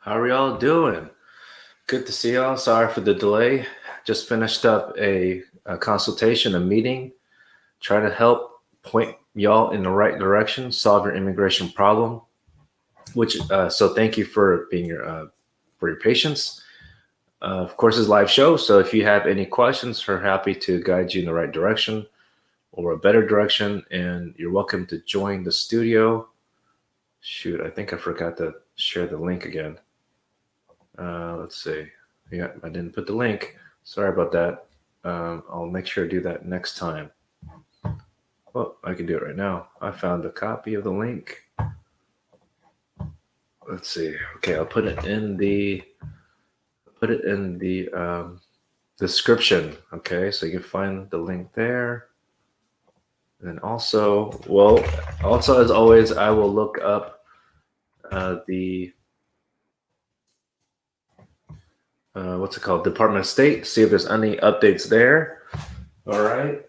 How are y'all doing? Good to see y'all. Sorry for the delay. Just finished up a consultation, a meeting, trying to help point y'all in the right direction, solve your immigration problem. So thank you for being for your patience. Of course, it's a live show, so if you have any questions, we're happy to guide you in the right direction or a better direction. And you're welcome to join the studio. Shoot, I think I forgot to share the link again. Let's see. Yeah, I didn't put the link. Sorry about that. I'll make sure to do that next time. Well, I can do it right now. I found a copy of the link. Let's see. Okay, I'll put it in the description. Okay, so you can find the link there. And then also as always, I will look up the what's it called, Department of State, see if there's any updates there. All right.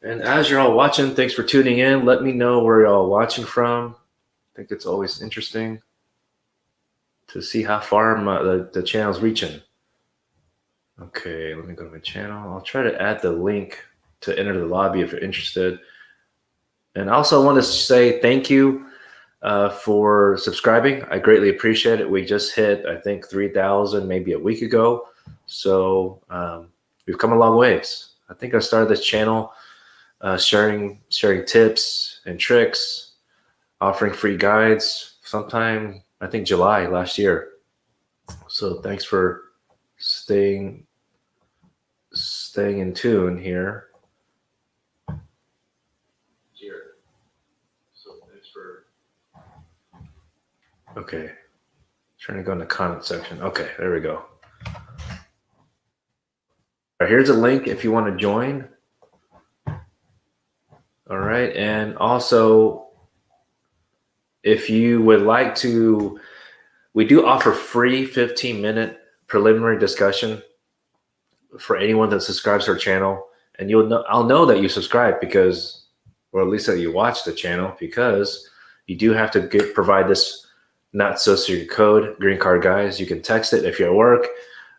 And as you're all watching, thanks for tuning in. Let me know where you're all watching from. I think it's always interesting to see how far the channel's reaching. Okay, let me go to my channel. I'll try to add the link to enter the lobby if you're interested. And I also want to say thank you for subscribing. I greatly appreciate it. We just hit, I think, 3,000 maybe a week ago. So we've come a long ways. I think I started this channel sharing tips and tricks, offering free guides sometime, I think, July last year. So thanks for staying in tune here. Okay, trying to go in the comment section. Okay, there we go. All right, here's a link if you want to join. All right, and also if you would like to, we do offer free 15-minute preliminary discussion for anyone that subscribes to our channel, and I'll know that you subscribe because, or at least that you watch the channel, because you do have to provide this not social code, green card guys. You can text it if you're at work.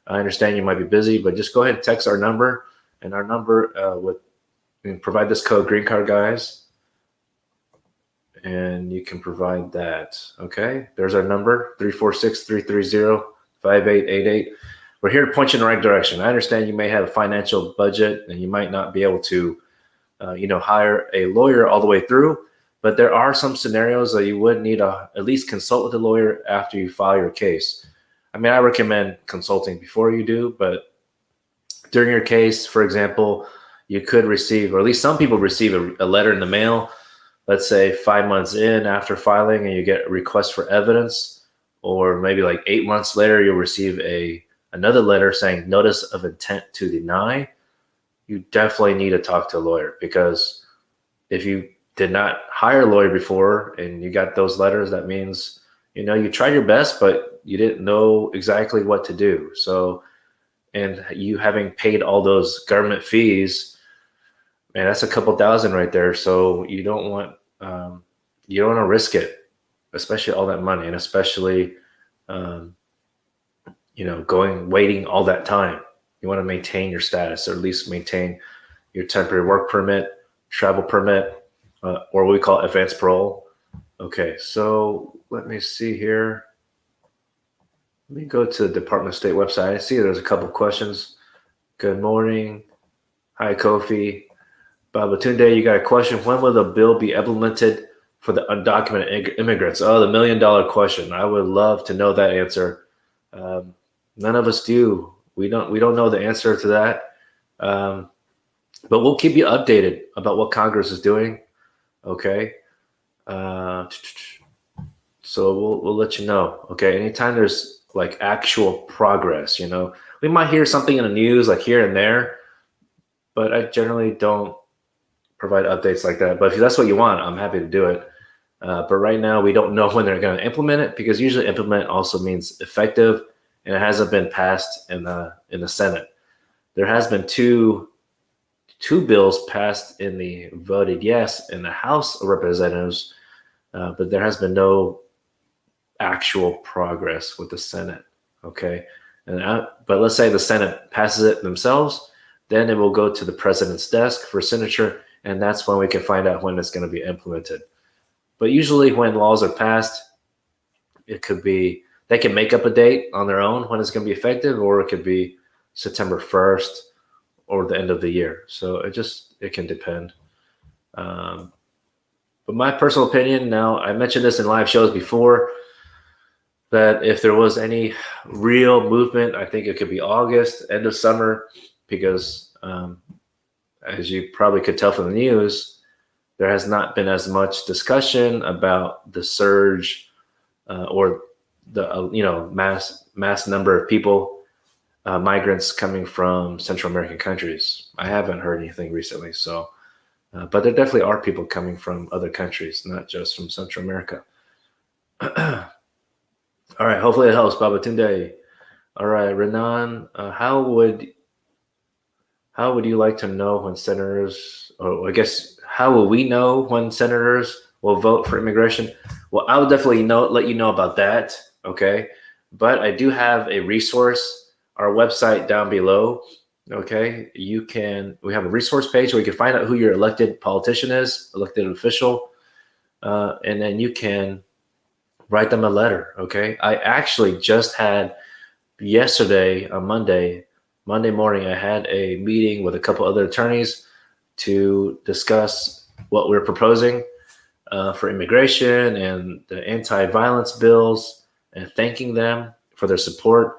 I understand you might be busy, but just go ahead and text our number, and our number would provide this code, green card guys, and you can provide that. Okay, there's our number, 346-330-5888. We're here to point you in the right direction. I understand you may have a financial budget and you might not be able to hire a lawyer all the way through, but there are some scenarios that you would need to at least consult with a lawyer after you file your case. I mean, I recommend consulting before you do, but during your case, for example, you could receive, or at least some people receive a letter in the mail, let's say 5 months in after filing, and you get a request for evidence, or maybe like 8 months later, you'll receive another letter saying notice of intent to deny. You definitely need to talk to a lawyer, because if you did not hire a lawyer before and you got those letters, that means, you tried your best, but you didn't know exactly what to do. So, and you having paid all those government fees, man, that's a couple thousand right there. So you don't want to risk it, especially all that money, and especially, waiting all that time. You want to maintain your status, or at least maintain your temporary work permit, travel permit, or what we call advanced parole. Okay, so let me see here. Let me go to the Department of State website. I see there's a couple questions. Good morning. Hi, Kofi. Babatunde, you got a question. When will the bill be implemented for the undocumented immigrants? Oh, the $1 million question. I would love to know that answer. None of us do. We don't know the answer to that. But we'll keep you updated about what Congress is doing. Okay. So we'll let you know. Okay. Anytime there's like actual progress, we might hear something in the news like here and there, but I generally don't provide updates like that. But if that's what you want, I'm happy to do it. But right now we don't know when they're going to implement it, because usually implement also means effective, and it hasn't been passed in the Senate. There has been two bills passed in the voted yes in the House of Representatives, but there has been no actual progress with the Senate. Okay. But let's say the Senate passes it themselves, then it will go to the president's desk for signature, and that's when we can find out when it's going to be implemented. But usually, when laws are passed, it could be they can make up a date on their own when it's going to be effective, or it could be September 1st or the end of the year. So it can depend. But my personal opinion, now I mentioned this in live shows before, that if there was any real movement, I think it could be August, end of summer, because as you probably could tell from the news, there has not been as much discussion about the surge or the mass number of people, migrants coming from Central American countries. I haven't heard anything recently, so but there definitely are people coming from other countries, not just from Central America. All right, hopefully it helps, Baba Tunde. All right, Renan, how would you like to know when senators, or I guess, how will we know when senators will vote for immigration? Well, I will definitely let you know about that, okay? But I do have a resource, our website down below, okay? We have a resource page where you can find out who your elected politician is, elected official, and then you can write them a letter, okay? I actually just had yesterday, on Monday morning, I had a meeting with a couple other attorneys to discuss what we're proposing for immigration and the anti-violence bills, and thanking them for their support.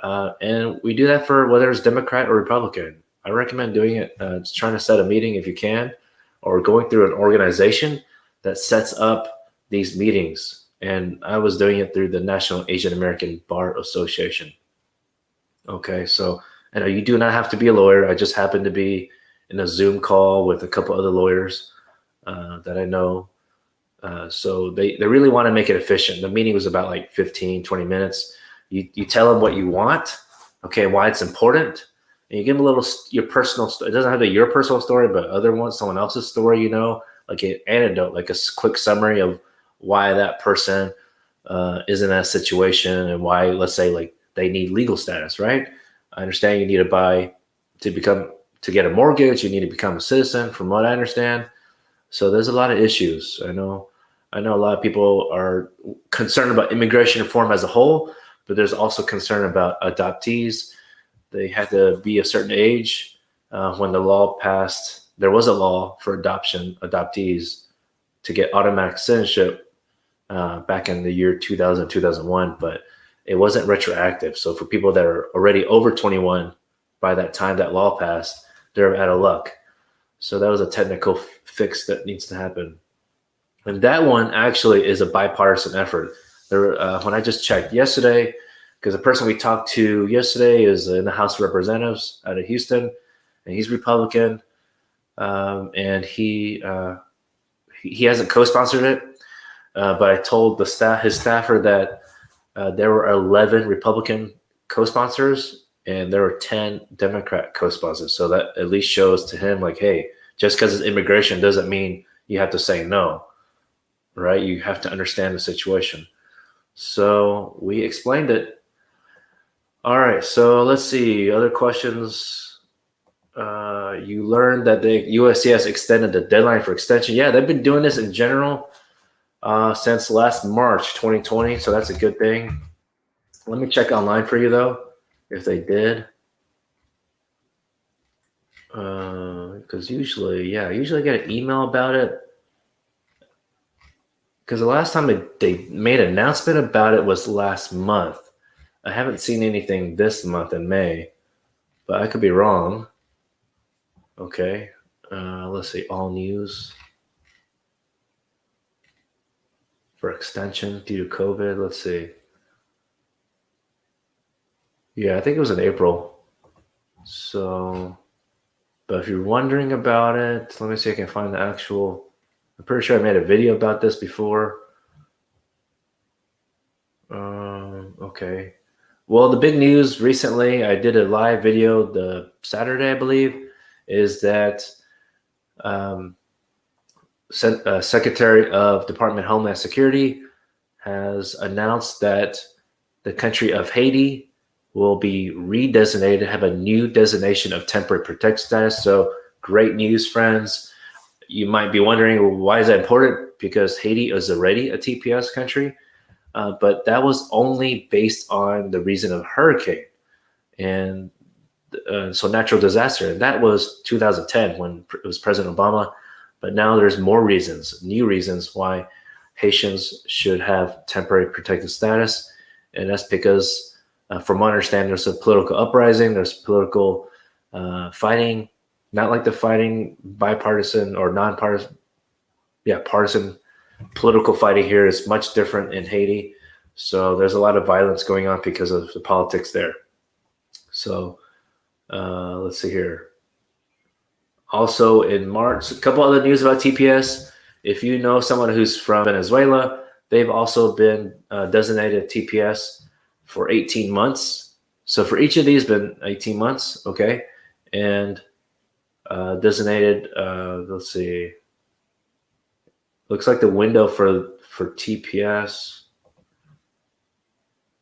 And we do that for whether it's Democrat or Republican. I recommend doing it, trying to set a meeting if you can, or going through an organization that sets up these meetings. And I was doing it through the National Asian American Bar Association. Okay, so I know you do not have to be a lawyer. I just happened to be in a Zoom call with a couple other lawyers that I know. So they really want to make it efficient. The meeting was about like 15, 20 minutes. You tell them what you want, okay, why it's important, and you give them a little your personal story. It doesn't have to be your personal story, but someone else's story, like an anecdote, like a quick summary of why that person is in that situation, and why, let's say, like, they need legal status, right? I understand you need to get a mortgage, you need to become a citizen, from what I understand. So there's a lot of issues. I know a lot of people are concerned about immigration reform as a whole, but there's also concern about adoptees. They had to be a certain age when the law passed. There was a law for adoptees to get automatic citizenship back in the year 2000, 2001, but it wasn't retroactive. So for people that are already over 21 by that time that law passed, they're out of luck. So that was a technical fix that needs to happen. And that one actually is a bipartisan effort. When I just checked yesterday, because the person we talked to yesterday is in the House of Representatives out of Houston, and he's Republican, and he hasn't co-sponsored it, but I told his staffer that there were 11 Republican co-sponsors and there were 10 Democrat co-sponsors. So that at least shows to him, like, hey, just because it's immigration doesn't mean you have to say no, right? You have to understand the situation. So we explained it. All right, so let's see. Other questions? You learned that the USCIS extended the deadline for extension. Yeah, they've been doing this in general since last March 2020, so that's a good thing. Let me check online for you, though, if they did. Because usually I get an email about it. Because the last time they made an announcement about it was last month. I haven't seen anything this month in May, but I could be wrong. Okay, let's see, all news for extension due to COVID. Let's see. Yeah, I think it was in April. So, but if you're wondering about it, let me see if I can find the actual. I'm pretty sure I made a video about this before. Okay. Well, the big news recently, I did a live video the Saturday, I believe, is that Secretary of Department of Homeland Security has announced that the country of Haiti will be redesignated, have a new designation of temporary protected status. So great news, friends. You might be wondering, well, why is that important? Because Haiti is already a TPS country, but that was only based on the reason of hurricane and so natural disaster. And that was 2010 when it was President Obama. But now there's more reasons, new reasons why Haitians should have temporary protected status. And that's because, from my understanding, there's a political uprising, there's political fighting, not like the fighting bipartisan or nonpartisan, partisan political fighting here is much different in Haiti. So there's a lot of violence going on because of the politics there. So let's see here. Also in March, a couple other news about TPS. If you know someone who's from Venezuela, they've also been designated TPS for 18 months. So for each of these, been 18 months, okay? And designated, let's see, looks like the window for TPS.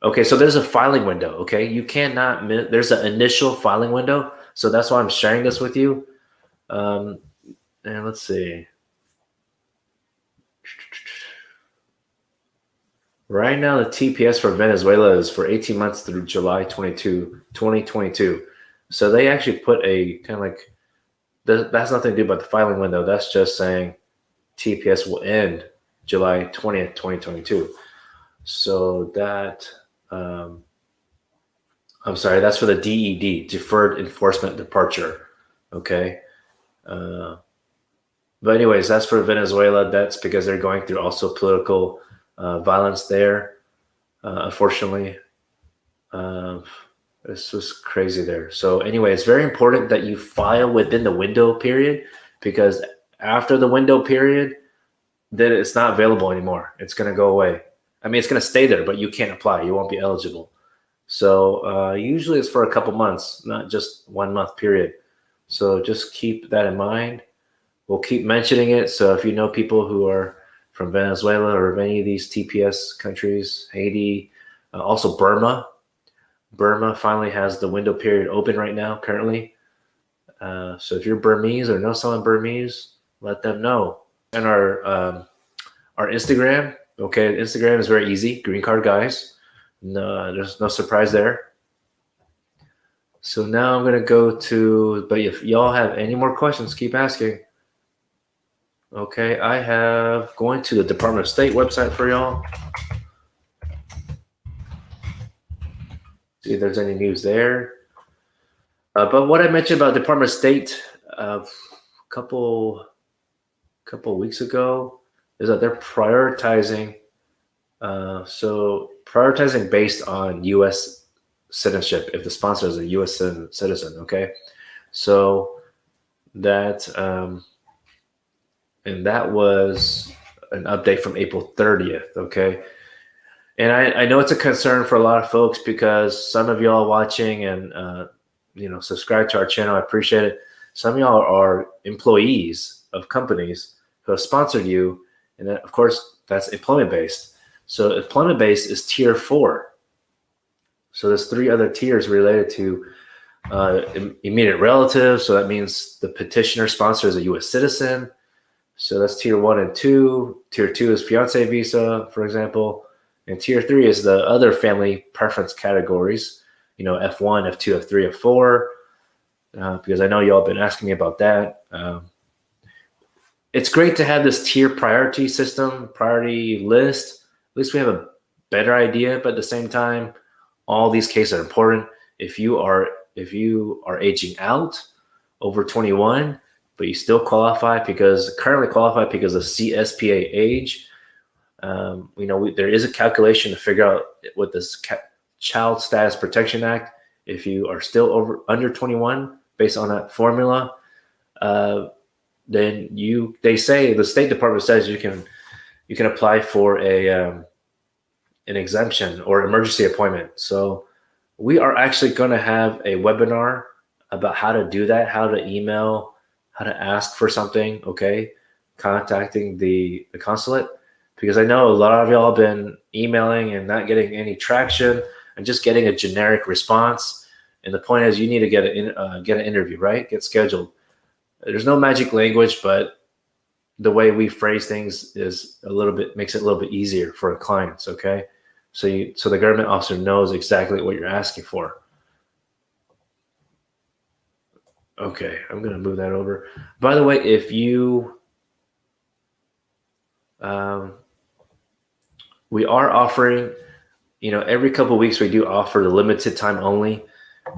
Okay, so there's a filing window, okay? You cannot, there's an initial filing window. So that's why I'm sharing this with you. And let's see. Right now, the TPS for Venezuela is for 18 months through July 2022. So they actually put a kind of like, that's nothing to do about the filing window. That's just saying TPS will end July 20th, 2022. So that, I'm sorry, that's for the DED, Deferred Enforcement Departure. Okay. But anyways, that's for Venezuela. That's because they're going through also political violence there. Unfortunately, this was crazy there. So anyway, it's very important that you file within the window period, because after the window period, then it's not available anymore. It's going to go away. I mean, it's going to stay there, but you can't apply. You won't be eligible. So usually it's for a couple months, not just 1 month period. So just keep that in mind. We'll keep mentioning it. So if you know people who are from Venezuela or any of these TPS countries, Haiti, also Burma. Burma finally has the window period open right now, currently. So if you're Burmese or know someone Burmese, let them know. And our Instagram, okay, Instagram is very easy. Green Card Guys. No, there's no surprise there. So now I'm going to go to, but if y'all have any more questions, keep asking. Okay, I have going to the Department of State website for y'all. See if there's any news there. But what I mentioned about Department of State a couple weeks ago is that they're prioritizing. So prioritizing based on U.S. citizenship, if the sponsor is a U.S. citizen, okay? So that, and that was an update from April 30th, okay? And I know it's a concern for a lot of folks because some of y'all watching and, subscribe to our channel. I appreciate it. Some of y'all are employees of companies who have sponsored you. And then, of course, that's employment-based. So employment-based is tier 4. So there's 3 other tiers related to immediate relatives. So that means the petitioner sponsor is a U.S. citizen. So that's tier 1 and 2. Tier 2 is fiance visa, for example. And tier 3 is the other family preference categories, F1, F2, F3, F4, because I know y'all been asking me about that. It's great to have this tier priority system, priority list. At least we have a better idea, but at the same time, all these cases are important. If you are aging out over 21, but you still currently qualify because of CSPA age, there is a calculation to figure out with this Child Status Protection Act. If you are still under 21, based on that formula, then they say the State Department says you can apply for an exemption or emergency appointment. So we are actually going to have a webinar about how to do that, how to email, how to ask for something. Okay, contacting the consulate. because I know a lot of y'all been emailing and not getting any traction and just getting a generic response. And the point is, you need to get an interview, right? Get scheduled. There's no magic language, but the way we phrase things is makes it a little bit easier for clients. Okay, so the government officer knows exactly what you're asking for. Okay, I'm gonna move that over. By the way, if you we are offering, every couple of weeks we do offer the limited time only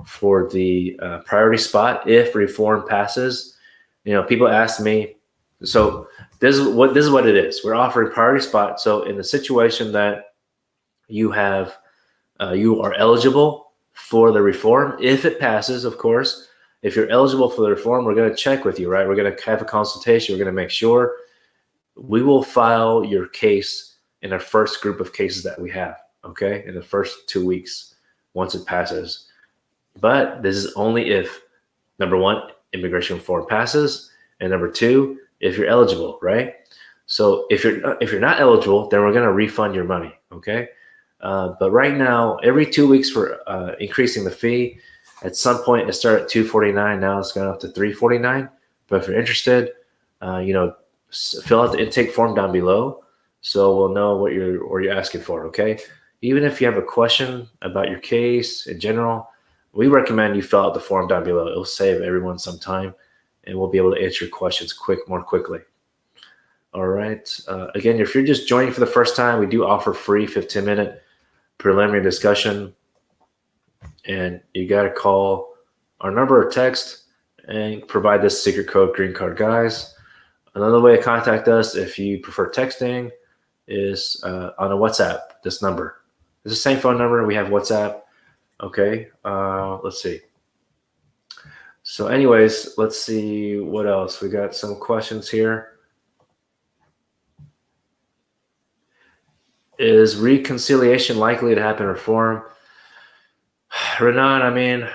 for the priority spot if reform passes. People ask me, so this is what it is. We're offering priority spot. So in the situation that you have, you are eligible for the reform, if it passes, of course. If you're eligible for the reform, we're going to check with you, right? We're going to have a consultation. We're going to make sure we will file your case in our first group of cases that we have, okay, in the first 2 weeks once it passes. But this is only if, number one, immigration reform passes, and number two, if you're eligible, right? So if you're not eligible, then we're going to refund your money, okay? But right now, every 2 weeks we're increasing the fee. At some point, it started at $249. Now it's going up to $349. But if you're interested, fill out the intake form down below, so we'll know what you're asking for. Okay. Even if you have a question about your case in general, we recommend you fill out the form down below. It'll save everyone some time, and we'll be able to answer your questions more quickly. All right. Again, if you're just joining for the first time, we do offer free 15-minute preliminary discussion. And you got to call our number or text and provide this secret code, Green Card Guys. Another way to contact us, if you prefer texting, is on a WhatsApp, this number. It's the same phone number. We have WhatsApp. Okay. Let's see. So anyways, let's see what else. We got some questions here. Is reconciliation likely to happen in reform? Renan,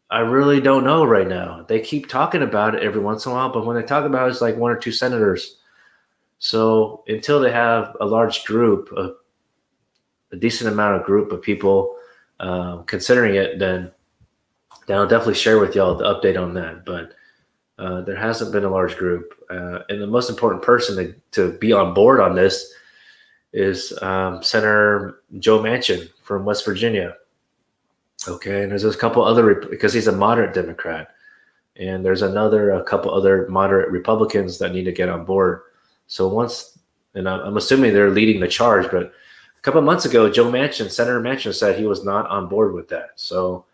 I really don't know right now. They keep talking about it every once in a while, but when they talk about it, it's like one or two senators. So until they have a large group, a decent amount of group of people considering it, then I'll definitely share with y'all the update on that. But there hasn't been a large group. And the most important person to be on board on this is Senator Joe Manchin from West Virginia. Okay, and there's a couple other, because he's a moderate Democrat, and there's a couple other moderate Republicans that need to get on board. So I'm assuming they're leading the charge, but a couple of months ago, Senator Manchin said he was not on board with that. So,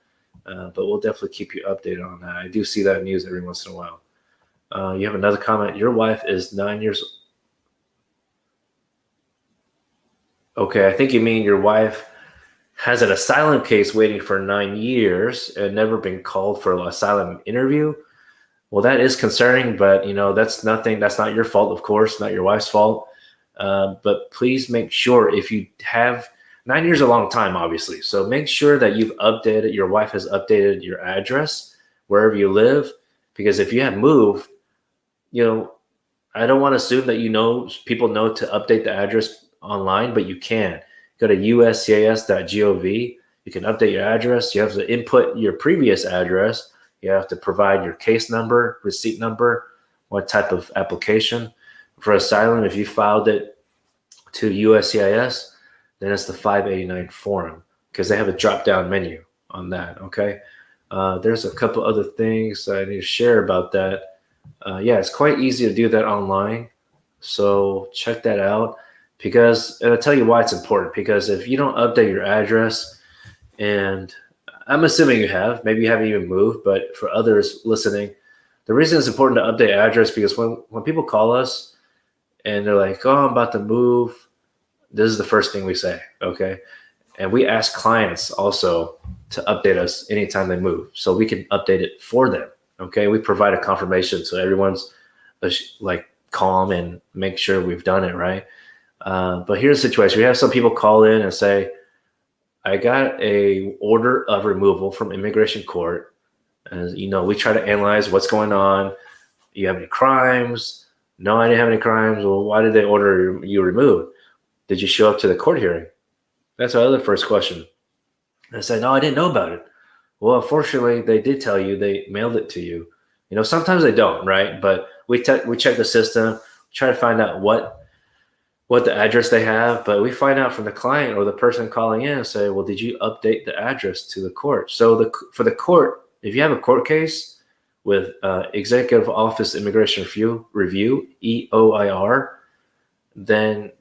but we'll definitely keep you updated on that. I do see that news every once in a while. You have another comment. Your wife is 9 years. Okay, I think you mean your wife has an asylum case waiting for 9 years and never been called for an asylum interview. Well, that is concerning, but that's not your fault, of course, not your wife's fault. But please make sure, if you have 9 years, a long time, obviously. So make sure that your wife has updated your address wherever you live, because if you have moved, I don't want to assume that people know to update the address online, but you can. Go to uscis.gov. You can update your address. You have to input your previous address. You have to provide your case number, receipt number, what type of application. For asylum, if you filed it to USCIS, then it's the 589 form, because they have a drop-down menu on that, okay? There's a couple other things I need to share about that. It's quite easy to do that online, so check that out. And I'll tell you why it's important, because if you don't update your address, and I'm assuming you have, maybe you haven't even moved, but for others listening, the reason it's important to update address, because when people call us and they're like, oh, I'm about to move, this is the first thing we say, okay? And we ask clients also to update us anytime they move, so we can update it for them, okay? We provide a confirmation so everyone's like calm and make sure we've done it right. But here's the situation. We have some people call in and say, I got a order of removal from immigration court. And, we try to analyze what's going on. You have any crimes? No, I didn't have any crimes. Well, why did they order you removed? did you show up to the court hearing? That's our other first question. I said, no, I didn't know about it. Well, unfortunately, they did tell you, they mailed it to you. Sometimes they don't, right? But we check the system, try to find out what the address they have, but we find out from the client or the person calling in and say, well, did you update the address to the court? So for the court, if you have a court case with Executive Office Immigration Review, EOIR, then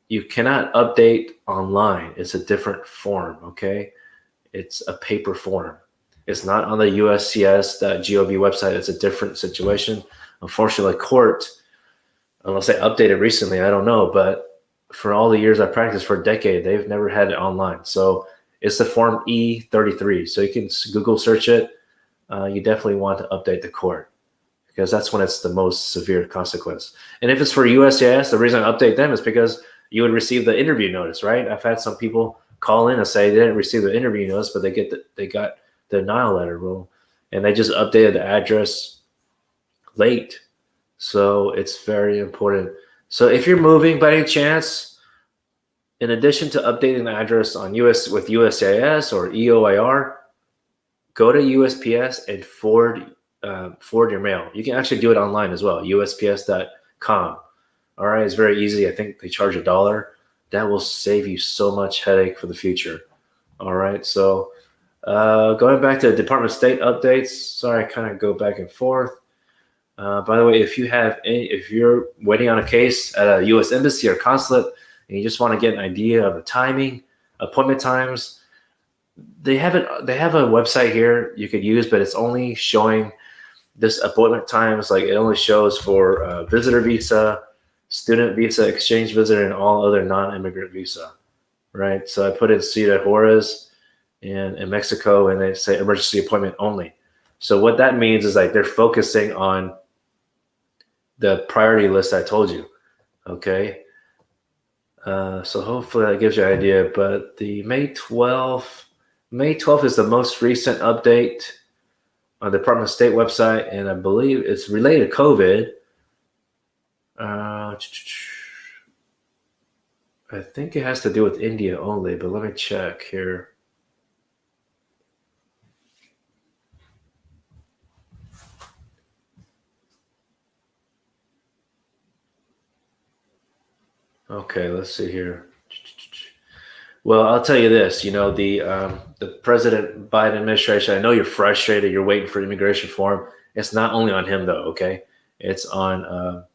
you cannot update online. It's a different form, okay? It's a paper form. It's not on the USCIS.gov website. It's a different situation. Unfortunately, court, unless they updated recently, I don't know, but for all the years I practiced for a decade, they've never had it online. So it's the form E33. So you can Google search it. You definitely want to update the court because that's when it's the most severe consequence. And if it's for USCIS, the reason I update them is because you would receive the interview notice, right? I've had some people call in and say they didn't receive the interview notice, but they got the denial letter, and they just updated the address late. So it's very important. So if you're moving by any chance, in addition to updating the address on with USCIS or EOIR, go to USPS and forward your mail. You can actually do it online as well, USPS.com. All right, it's very easy. I think they charge $1. That will save you so much headache for the future. All right, so going back to the Department of State updates. Sorry, I kind of go back and forth. By the way, if you're waiting on a case at a U.S. embassy or consulate, and you just want to get an idea of the timing, appointment times, they have a website here you could use, but it's only showing this appointment times. Like it only shows for visitor visa, student visa, exchange visitor, and all other non-immigrant visa, right? So I put in Ciudad Juarez in Mexico, and they say emergency appointment only. So what that means is like they're focusing on the priority list I told you, okay? So hopefully that gives you an idea. But the May 12th is the most recent update on the Department of State website, and I believe it's related to COVID. I think it has to do with India only, but let me check here. Okay, let's see here. Well, I'll tell you this. The President Biden administration. I know you're frustrated. You're waiting for immigration reform. It's not only on him, though. Okay, it's on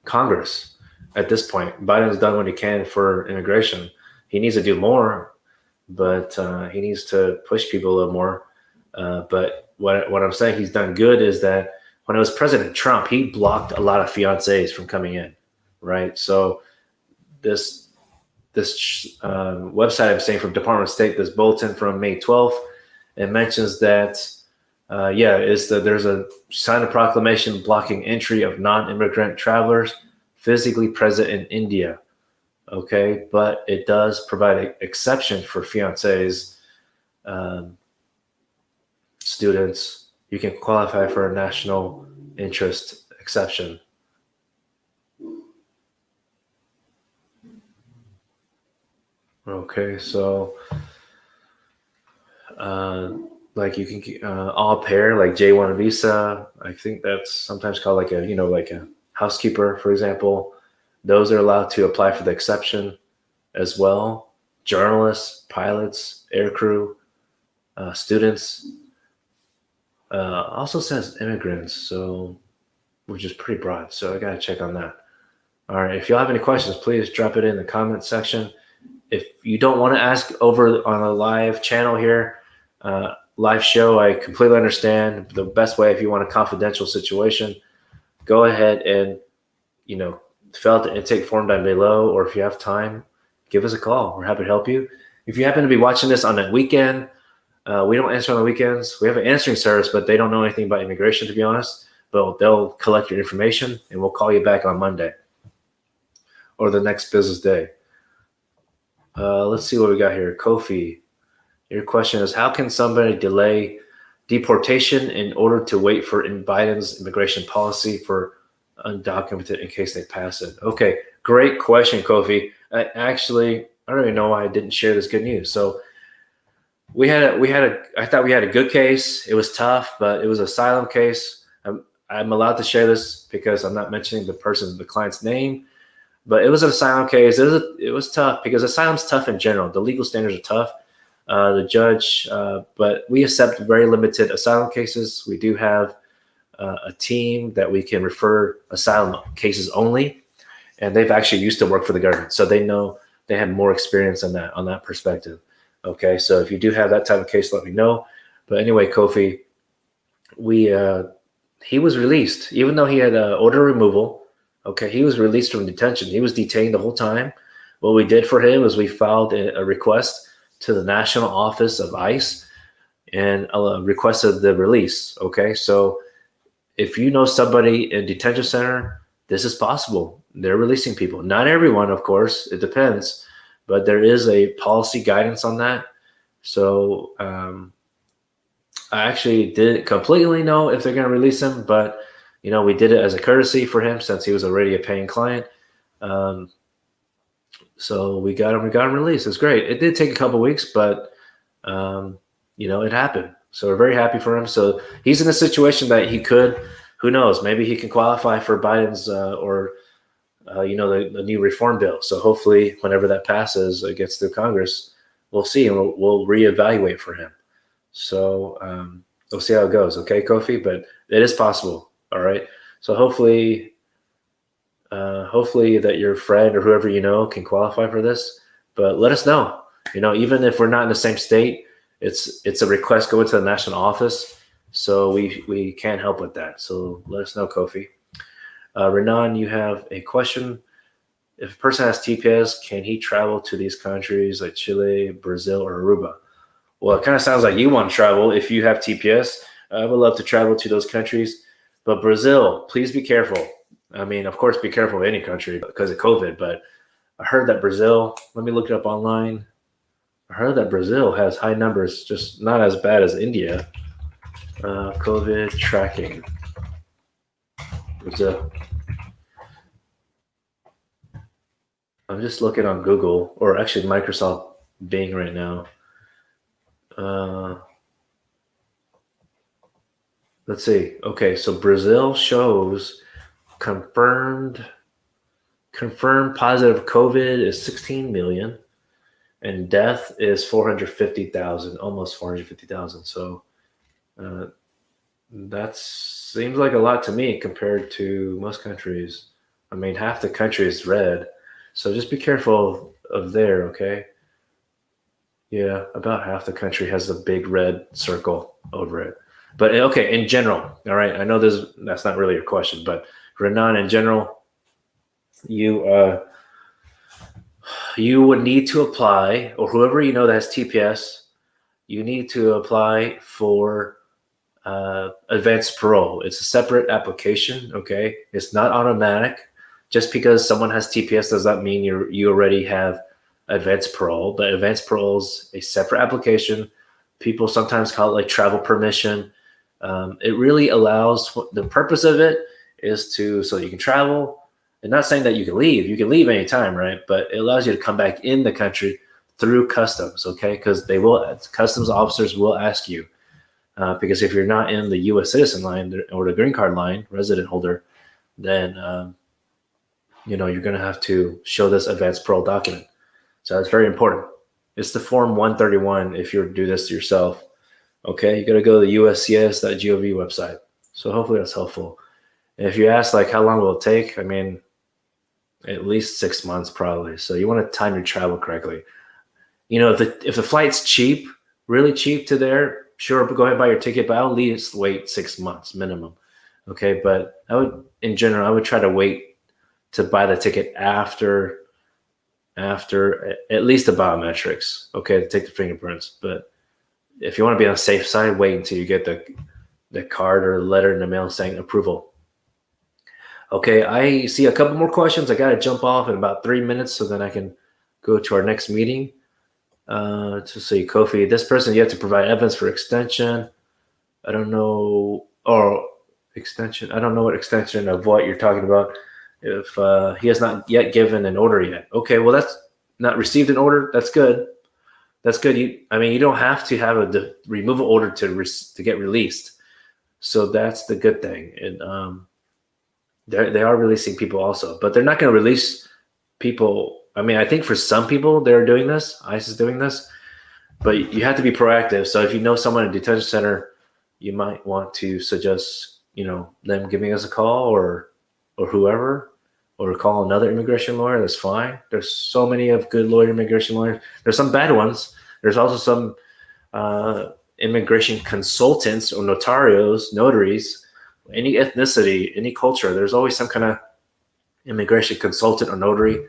Congress at this point. Biden's done what he can for immigration. He needs to do more, but he needs to push people a little more. But what I'm saying he's done good is that when it was President Trump, he blocked a lot of fiancés from coming in, right? So this website I'm saying from Department of State, this bulletin from May 12th, it mentions that there's a signed a proclamation blocking entry of non-immigrant travelers physically present in India. Okay, but it does provide an exception for fiancés, students. You can qualify for a national interest exception. Okay, so like you can au pair, like J1 visa. I think that's sometimes called like a housekeeper, for example. Those are allowed to apply for the exception as well. Journalists, pilots, aircrew, students. Also says immigrants, so which is pretty broad. So I gotta check on that. All right, if y'all have any questions, please drop it in the comment section. If you don't want to ask over on a live channel here, live show, I completely understand. The best way, if you want a confidential situation, go ahead and fill out the intake form down below, or if you have time, give us a call. We're happy to help you. If you happen to be watching this on a weekend, we don't answer on the weekends. We have an answering service, but they don't know anything about immigration, to be honest. But they'll collect your information, and we'll call you back on Monday or the next business day. Let's see what we got here. Kofi, your question is, how can somebody delay deportation in order to wait for Biden's immigration policy for undocumented in case they pass it? Okay, Great question, Kofi. I don't even know why I didn't share this good news. So I thought we had a good case. It was tough, but it was an asylum case. I'm allowed to share this because I'm not mentioning the client's name, but it was an asylum case. It was tough because asylum's tough in general. The legal standards are tough. The judge, but we accept very limited asylum cases. We do have a team that we can refer asylum cases only, and they've actually used to work for the government, so they know, they have more experience on that perspective. Okay, so if you do have that type of case, let me know. But anyway, Kofi, he was released, even though he had order removal. Okay, he was released from detention. He was detained the whole time. What we did for him is we filed a request to the National Office of ICE and requested the release. Okay, so if you know somebody in detention center, this is possible. They're releasing people. Not everyone, of course. It depends, but there is a policy guidance on that. So I actually didn't completely know if they're going to release him, but we did it as a courtesy for him since he was already a paying client. So we got him released. It's great. It did take a couple weeks, but it happened. So we're very happy for him. So he's in a situation that he could, who knows, maybe he can qualify for Biden's the new reform bill. So hopefully whenever that passes, it gets through Congress, we'll see, and we'll reevaluate for him. So we'll see how it goes. Okay, Kofi, but it is possible. All right. So hopefully that your friend or whoever can qualify for this, but let us know. Even if we're not in the same state, it's a request going to the national office, so we can't help with that. So let us know, Kofi. Renan, you have a question. If a person has TPS, can he travel to these countries like Chile, Brazil, or Aruba? Well, it kind of sounds like you want to travel if you have TPS. I would love to travel to those countries, but Brazil, please be careful. I mean, of course, be careful of any country because of COVID, but I heard that Brazil, let me look it up online. I heard that Brazil has high numbers, just not as bad as India. COVID tracking. Brazil. I'm just looking on Google, or actually Microsoft Bing right now. Let's see. Okay, so Brazil shows confirmed positive COVID is 16 million. And death is 450,000, almost 450,000. So that seems like a lot to me compared to most countries. I mean, half the country is red. So just be careful of there, okay? Yeah, about half the country has a big red circle over it. But okay, in general, all right, I know that's not really your question, but Renan, in general, you would need to apply, or whoever that has TPS, you need to apply for advanced parole. It's a separate application, okay? It's not automatic. Just because someone has TPS does not mean you already have advanced parole, but advanced parole is a separate application. People sometimes call it like travel permission. It really allows, the purpose of it is so you can travel. And not saying that you can leave anytime, right? But it allows you to come back in the country through customs, okay? Because customs officers will ask you, because if you're not in the U.S. citizen line or the green card line, resident holder, then you're going to have to show this advanced parole document. So that's very important. It's the form 131 if you do this yourself. Okay, you got to go to the uscs.gov website. So hopefully that's helpful. And if you ask like how long will it take, I mean, at least 6 months probably. So you want to time your travel correctly. If the flight's cheap, really cheap to there, sure, go ahead and buy your ticket, but I'll at least wait 6 months minimum. Okay, but in general, I would try to wait to buy the ticket after at least the biometrics, okay, to take the fingerprints. But if you want to be on the safe side, wait until you get the card or letter in the mail saying approval. Okay, I see a couple more questions. I got to jump off in about 3 minutes so then I can go to our next meeting. To see, Kofi, this person, you have to provide evidence for extension. I don't know, or extension. I don't know what extension of what you're talking about. if he has not yet given an order yet. Okay, well, that's not received an order. That's good. That's good. You don't have to have a removal order to get released. So that's the good thing. And they are releasing people also, but they're not going to release people. I mean, I think for some people they're doing this. ICE is doing this, but you have to be proactive. So if you know someone in a detention center, you might want to suggest them giving us a call or whoever, or call another immigration lawyer. That's fine. There's so many of good immigration lawyers. There's some bad ones. There's also some immigration consultants or notaries, any ethnicity, any culture. There's always some kind of immigration consultant or notary.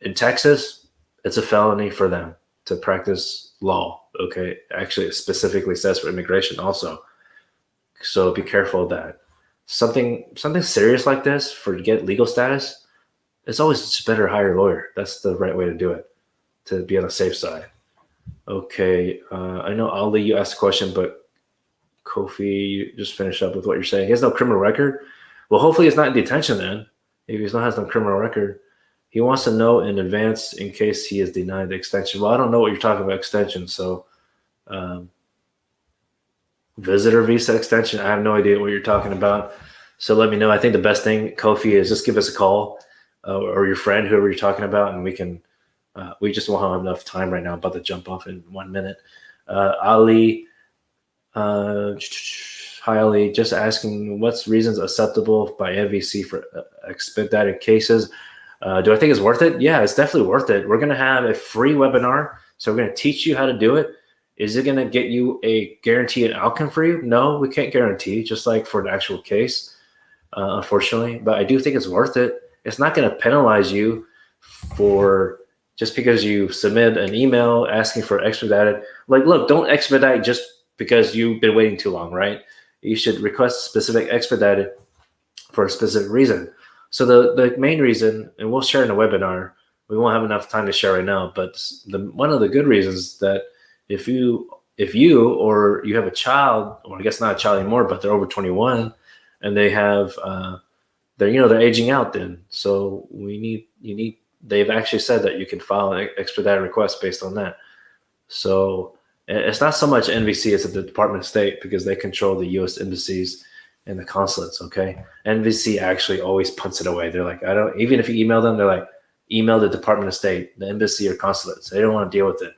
In Texas, it's a felony for them to practice law. Okay, actually, it specifically says for immigration also. So be careful of that. Something serious like this for to get legal status, it's always just better to hire a lawyer. That's the right way to do it, to be on the safe side. Okay, I know Ali, you asked a question, but Kofi, you just finish up with what you're saying. He has no criminal record. Well, hopefully he's not in detention then. If he has no criminal record, he wants to know in advance in case he is denied the extension. Well, I don't know what you're talking about extension. So, visitor visa extension, I have no idea what you're talking about. So let me know. I think the best thing, Kofi, is just give us a call or your friend, whoever you're talking about, and we can. We just won't have enough time right now. I'm about to jump off in 1 minute. Ali, hi Ali, just asking what's reasons acceptable by NVC for expedited cases. Do I think it's worth it? Yeah, it's definitely worth it. We're going to have a free webinar. So we're going to teach you how to do it. Is it going to get you a guaranteed outcome for you? No, we can't guarantee, just like for an actual case, unfortunately. But I do think it's worth it. It's not going to penalize you for just because you submit an email asking for expedited. Like, look, don't expedite just because you've been waiting too long, right? You should request specific expedited for a specific reason. So the main reason, and we'll share in the webinar, we won't have enough time to share right now, but one of the good reasons that if you or you have a child, or I guess not a child anymore, but they're over 21 and they have they're aging out then. So they've actually said that you can file an expedited request based on that. So it's not so much NVC as the Department of State, because they control the U.S. embassies and the consulates. Okay, NVC actually always punts it away. They're like, even if you email them, they're like, email the Department of State, the embassy or consulates. They don't want to deal with it.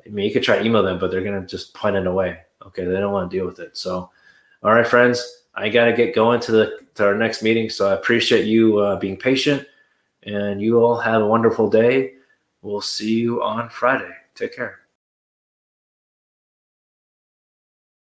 I mean, you could try to email them, but they're going to just punt it away. Okay, they don't want to deal with it. So, all right, friends, I got to get going to our next meeting. So I appreciate you being patient, and you all have a wonderful day. We'll see you on Friday. Take care.